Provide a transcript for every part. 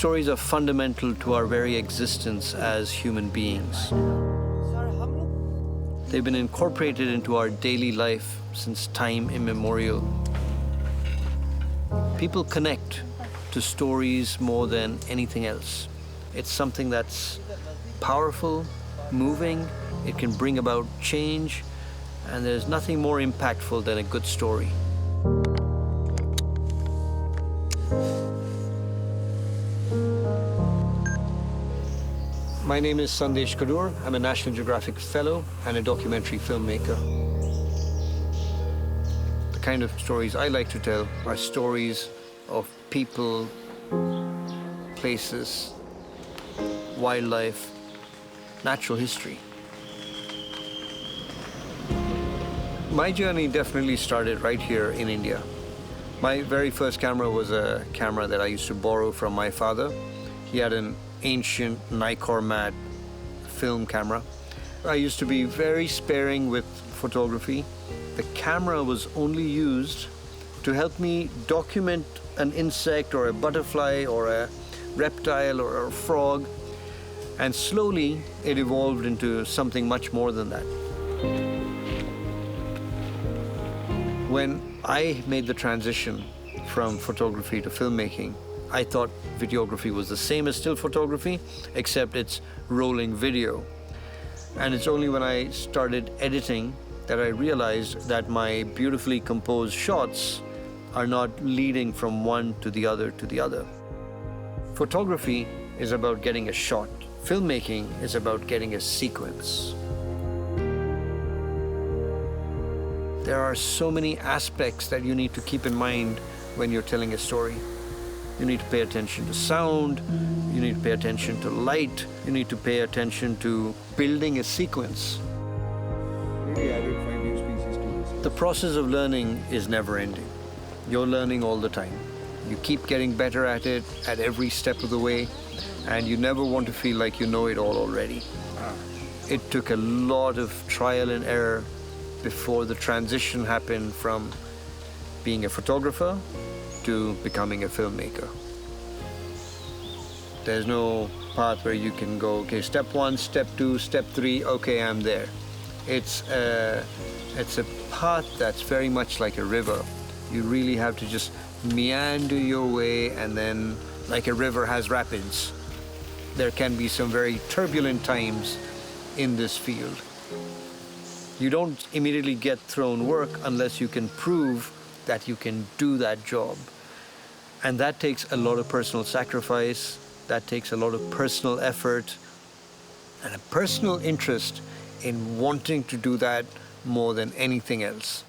Stories are fundamental to our very existence as human beings. They've been incorporated into our daily life since time immemorial. People connect to stories more than anything else. It's something that's powerful, moving, it can bring about change, and there's nothing more impactful than a good story. My name is Sandesh Kadur. I'm a National Geographic Fellow and a documentary filmmaker. The kind of stories I like to tell are stories of people, places, wildlife, natural history. My journey definitely started right here in India. My very first camera was a camera that I used to borrow from my father. He had an ancient Nikkor mat film camera. I used to be very sparing with photography. The camera was only used to help me document an insect or a butterfly or a reptile or a frog. And slowly it evolved into something much more than that. When I made the transition from photography to filmmaking, I thought videography was the same as still photography, except it's rolling video. And it's only when I started editing that I realized that my beautifully composed shots are not leading from one to the other to the other. Photography is about getting a shot. Filmmaking is about getting a sequence. There are so many aspects that you need to keep in mind when you're telling a story. You need to pay attention to sound, you need to pay attention to light, you need to pay attention to building a sequence. The process of learning is never ending. You're learning all the time. You keep getting better at it at every step of the way, and you never want to feel like you know it all already. It took a lot of trial and error before the transition happened from being a photographer to becoming a filmmaker. There's no path where you can go, okay, step 1, step 2, step 3, okay, I'm there. It's a path that's very much like a river. You really have to just meander your way, and then, like a river has rapids, there can be some very turbulent times in this field. You don't immediately get thrown work unless you can prove that you can do that job. And that takes a lot of personal sacrifice, that takes a lot of personal effort, and a personal interest in wanting to do that more than anything else.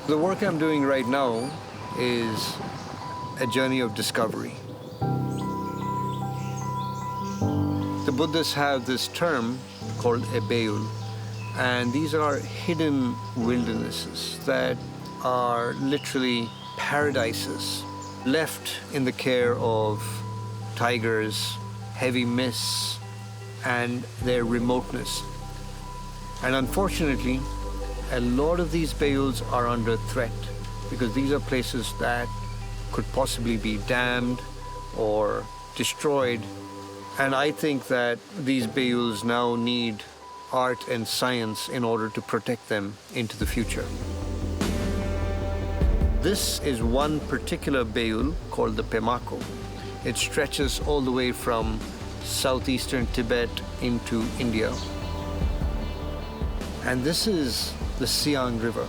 The work I'm doing right now is a journey of discovery. The Buddhists have this term called a Beyul, and these are hidden wildernesses that are literally paradises left in the care of tigers, heavy mists, and their remoteness. And unfortunately, a lot of these Beyuls are under threat because these are places that could possibly be dammed or destroyed. And I think that these Beyuls now need art and science in order to protect them into the future. This is one particular Beyul called the Pemako. It stretches all the way from southeastern Tibet into India. And this is the Siang River.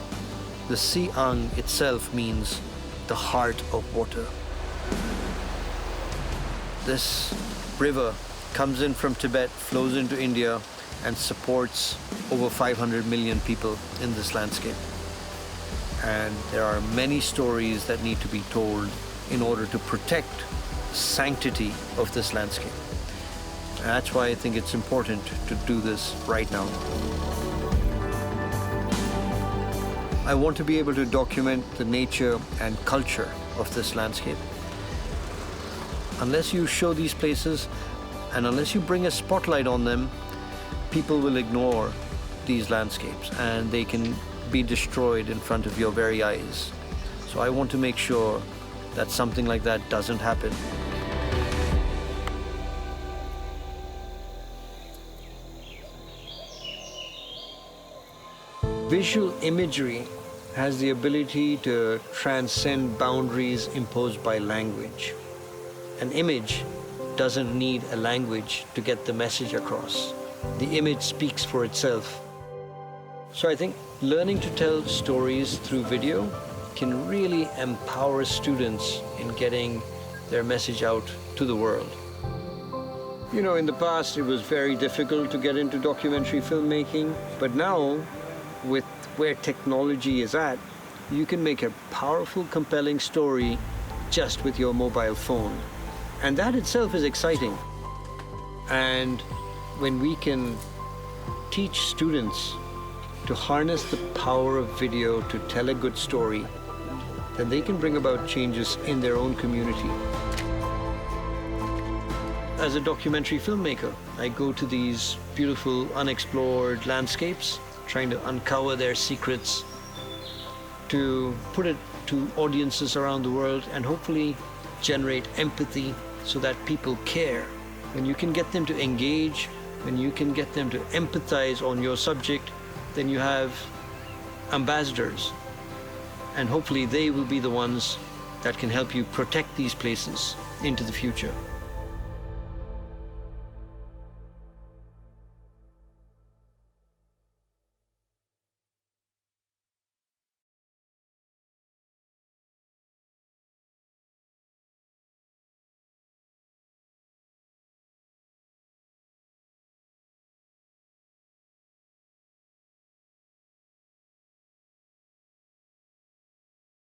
The Siang itself means the heart of water. This river comes in from Tibet, flows into India, and supports over 500 million people in this landscape. And there are many stories that need to be told in order to protect the sanctity of this landscape. And that's why I think it's important to do this right now. I want to be able to document the nature and culture of this landscape. Unless you show these places and unless you bring a spotlight on them, people will ignore these landscapes and they can be destroyed in front of your very eyes. So I want to make sure that something like that doesn't happen. Visual imagery has the ability to transcend boundaries imposed by language. An image doesn't need a language to get the message across. The image speaks for itself. So I think learning to tell stories through video can really empower students in getting their message out to the world. You know, in the past it was very difficult to get into documentary filmmaking, but now, with where technology is at, you can make a powerful, compelling story just with your mobile phone. And that itself is exciting. And when we can teach students to harness the power of video to tell a good story, then they can bring about changes in their own community. As a documentary filmmaker, I go to these beautiful, unexplored landscapes, trying to uncover their secrets, to put it to audiences around the world and hopefully generate empathy so that people care. When you can get them to engage, when you can get them to empathize on your subject, then you have ambassadors. And hopefully they will be the ones that can help you protect these places into the future.